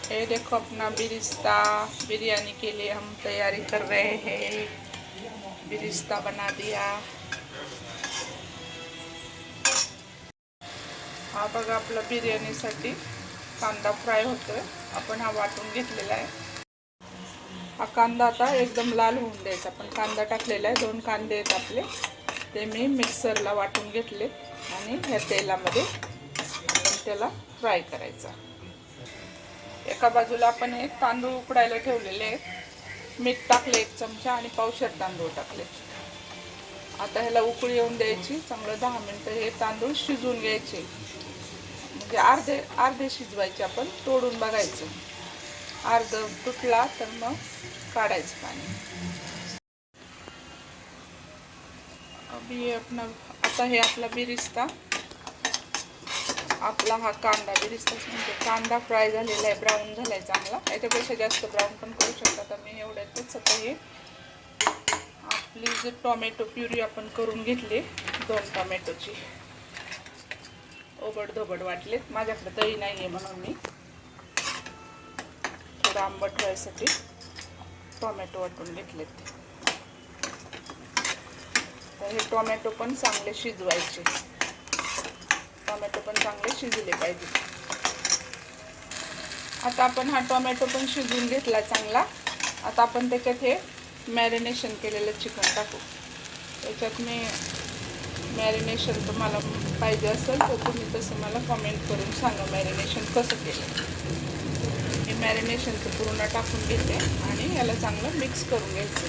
ये देखो अपना बिरिस्ता बिरयानी के लिए हम तैयारी कर रहे हैं। बिरिस्ता बना दिया। हा बघा आपला बिर्याणीसाठी कांदा फ्राय होतोय। आपण हा वाटून घेतलेला आहे। हा कांदा आता एकदम लाल होऊन द्यायचा। आपण कांदा टाकलेला आहे। 2 कांदे आहेत आपले, ते मी मिक्सरला वाटून घेतले आणि ह्या तेलामध्ये आपण त्याला फ्राय करायचा। एका बाजूला आपण एक तांदूळ उकडायला ठेवलेले आहेत। मीठ टाकले 1 चमचा आणि पावशेर तांदूळ टाकले। आता ह्याला उकळी येऊन द्यायची। चांगलं 10 मिनिटं हे तांदूळ शिजवून घ्यायचे। म्हणजे अर्धे शिजवायचे। आपण तोडून बघायचं, अर्ध तुटला तर मग काढायचं पाणी। अभी अपना आता हे आपला बिरिस्ता, आपला हा कांदा बिरिस्ता म्हणजे कांदा फ्राय झालेला आहे, ब्राऊन झालाय चांगला। याच्यापेक्षा जास्त ब्राऊन पण करू शकता। तर मी एवढ्यातच आता हे आपली जे टोमॅटो प्युरी आपण करून घेतली, 2 टोमॅटोची ओबड-धोबड वाटलेत। माझ्याकडे दही नाही आहे म्हणून मी थोडं आंबट व्हायसाठी टोमॅटो वाटून घेतलेत। तर हे टोमॅटो पण चांगले शिजवायचे। टोमॅटो पण चांगले शिजले पाहिजे। आता आपण हा टोमॅटो पण शिजवून घेतला चांगला। आता आपण त्याच्यात हे मॅरिनेशन केलेलं चिकन टाकू। त्याच्यात मी मॅरिनेशन तुम्हाला पाहिजे असेल तर तुम्ही तसं मला कमेंट करून सांगा मॅरिनेशन कसं केलं। हे मॅरिनेशनचं पूर्ण टाकून घेते आणि याला चांगलं मिक्स करून घ्यायचं।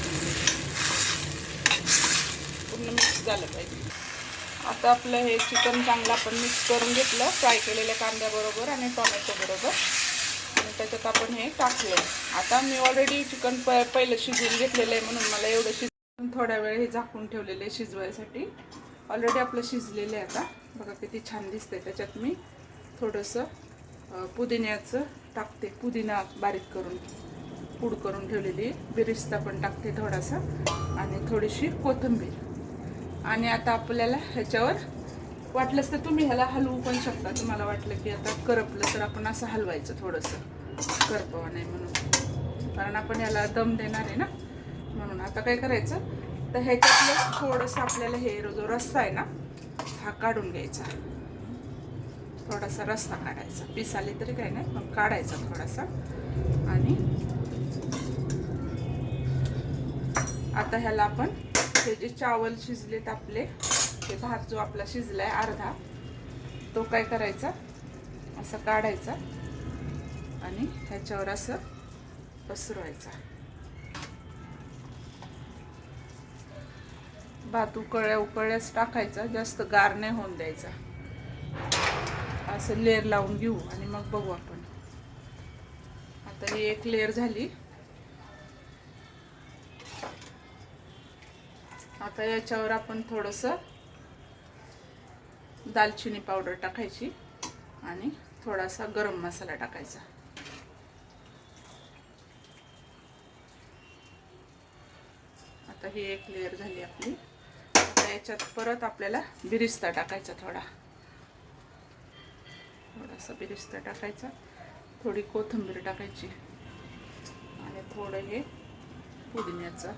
पूर्ण मिक्स झालं पाहिजे। आता आपलं हे चिकन चांगलं आपण मिक्स करून घेतलं फ्राय केलेल्या कांद्याबरोबर आणि टोमॅटो बरोबर, आणि त्याच्यात आपण हे टाकलं। आता मी ऑलरेडी चिकन पहिलं शिजवून घेतलेलं आहे म्हणून मला एवढं शिजवून थोडा वेळ हे झाकून ठेवलेलं आहे शिजवायसाठी। ऑलरेडी आपलं शिजलेलं आहे। आता बघा किती छान दिसतंय। त्याच्यात मी थोडंसं पुदिन्याचं टाकते, पुदिना बारीक करून पूड करून ठेवलेली, बिरिस्ता पण टाकते थोडासा आणि थोडीशी कोथिंबीर। आणि आता आपल्याला ह्याच्यावर वाटलंच तर तुम्ही ह्याला हलवू पण शकता। तुम्हाला वाटलं की आता करपलं तर आपण असं हलवायचं थोडंसं, करपवा नाही म्हणून, कारण आपण ह्याला दम देणार आहे ना म्हणून। आता काय करायचं तर ह्याच्यातलं थोडंसं आपल्याला हे जो रस्सा आहे ना हा काढून घ्यायचा। थोडासा रस्सा काढायचा, पीस आले तरी काही नाही पण काढायचा थोडासा। आणि आता ह्याला आपण हे जे चावल शिजलेत आपले, ते भात जो आपला शिजलाय अर्धा, तो काय करायचा असं काढायचा आणि ह्याच्यावर असं पसरवायचा। भात उकळल्याच टाकायचा, जास्त गार नाही होऊन द्यायचा। असं लेयर लावून घेऊ आणि मग बघू आपण। आता ही एक लेयर झाली। आता याच्यावर आपण थोडंसं दालचिनी पावडर टाकायची आणि थोडासा गरम मसाला टाकायचा। आता ही एक लेयर झाली आपली। आता याच्यात परत आपल्याला बिरिस्ता टाकायचा, थोडासा बिरिस्ता टाकायचा, थोडी कोथिंबीर टाकायची आणि थोडं हे पुदिन्याचं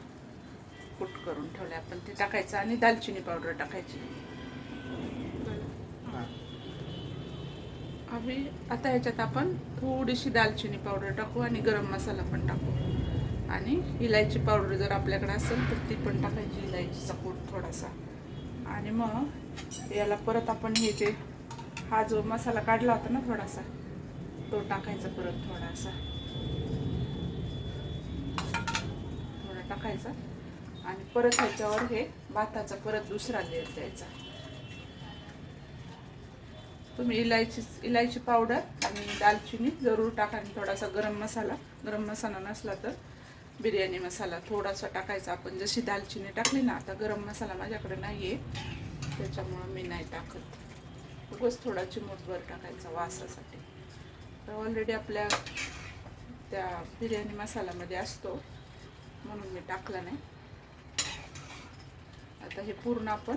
कूट करून ठेवले आपण ते टाकायचं आणि दालचिनी पावडर टाकायची। आता ह्याच्यात आपण थोडीशी दालचिनी पावडर टाकू आणि गरम मसाला पण टाकू आणि इलायची पावडर जर आपल्याकडे असेल तर ती पण टाकायची, इलायचीचा कूट थोडासा। आणि मग याला परत आपण हे जे हा जो मसाला काढला होता ना थोडासा, तो टाकायचा परत थोडा टाकायचा आणि परत ह्याच्यावर हे भाताचा परत दुसरा लेयर द्यायचा। तुम्ही इलायची पावडर आणि दालचिनी जरूर टाका आणि थोडासा गरम मसाला नसला तर बिर्याणी मसाला थोडासा टाकायचा। आपण जशी दालचिनी टाकली ना, आता गरम मसाला माझ्याकडे नाही आहे त्याच्यामुळे मी नाही टाकत। उगाच थोडा चिमूटभर टाकायचा वासासाठी। तर ऑलरेडी आपल्या त्या बिर्याणी मसाल्यामध्ये असतो म्हणून मी टाकला नाही। आता हे पूर्ण आपण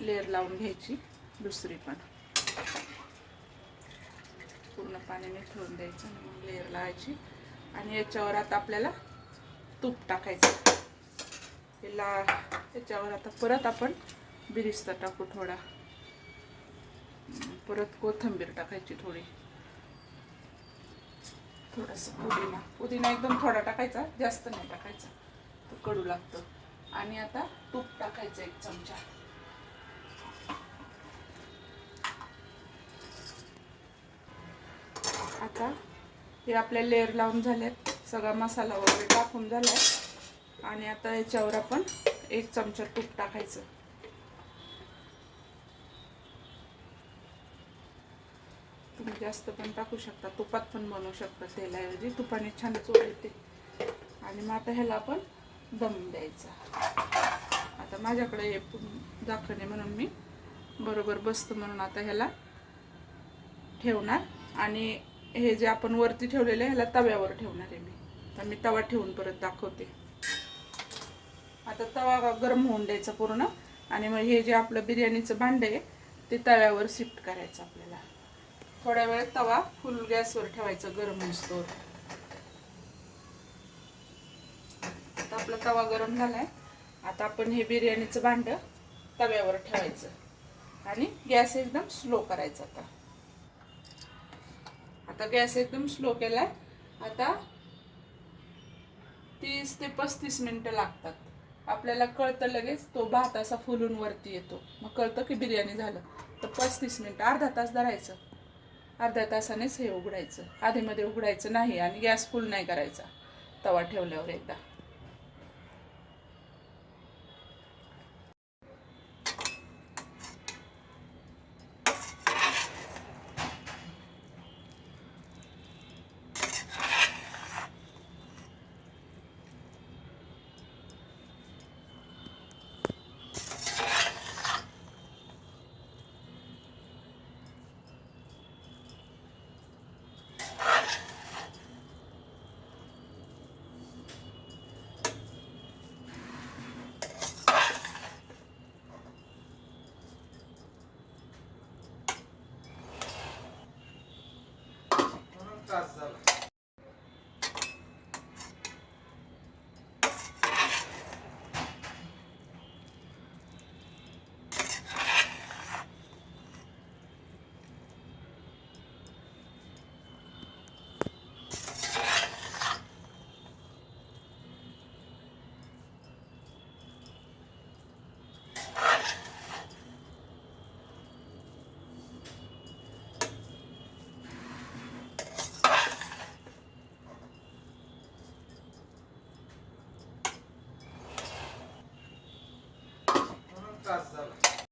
लेअर लावून घ्यायची दुसरी पण. पूर्ण पाण्याने ठेवून द्यायचं आणि मग लेअर लावायची. आणि याच्यावर आता आपल्याला तूप टाकायचं. याच्यावर आता परत आपण बिरिस्ता टाकू थोडा. परत कोथिंबीर टाकायची थोडी. थोडासा पुदिना एकदम थोडा टाकायचा, जास्त नाही टाकायचा, तो कडू लागतो. आणि आता तूप टाकायचं 1 चमचा. आता हे आपल्या लेअर लावून झाल्यात, सगळा मसाला वगैरे टाकून झालाय. आणि आता याच्यावर आपण 1 चमचा तूप टाकायचं. तुम्ही जास्त पण टाकू शकता, तुपात पण बनवू शकता, तेलाऐवजी तुपाने छान चव येते. आणि मग आता ह्याला आपण दम द्यायचा. आता माझ्याकडे हे दाखवणे म्हणून मी बरोबर बसतं म्हणून आता ह्याला ठेवणार. आणि हे जे आपण वरती ठेवलेलं आहे ह्याला तव्यावर ठेवणार आहे मी. तर मी तवा ठेवून परत दाखवते. आता तवा गरम होऊन द्यायचा पूर्ण. आणि मग हे जे आपलं बिर्याणीचं भांड आहे ते तव्यावर शिफ्ट करायचं आपल्याला. थोड्या वेळ तवा फुल गॅसवर ठेवायचा गरम होईस्तोवर. आता आपला तवा गरम झालाय. आता आपण हे बिर्याणीचं भांड तव्यावर ठेवायचं आणि गॅस एकदम स्लो करायचा. आता गॅस एकदम स्लो केलाय. आता 30 ते 35 मिनिटं लागतात. आपल्याला कळतं लगेच, तो भात असा फुलून वरती येतो, मग कळतं की बिर्याणी झालं. तर 35 मिनिटं, अर्धा तास धरायचं. अर्ध्या तासानेच हे उघडायचं, आधीमध्ये उघडायचं नाही. आणि गॅस फुल नाही करायचा तवा ठेवल्यावर एकदा. त्रास झाला. त्रास झाला.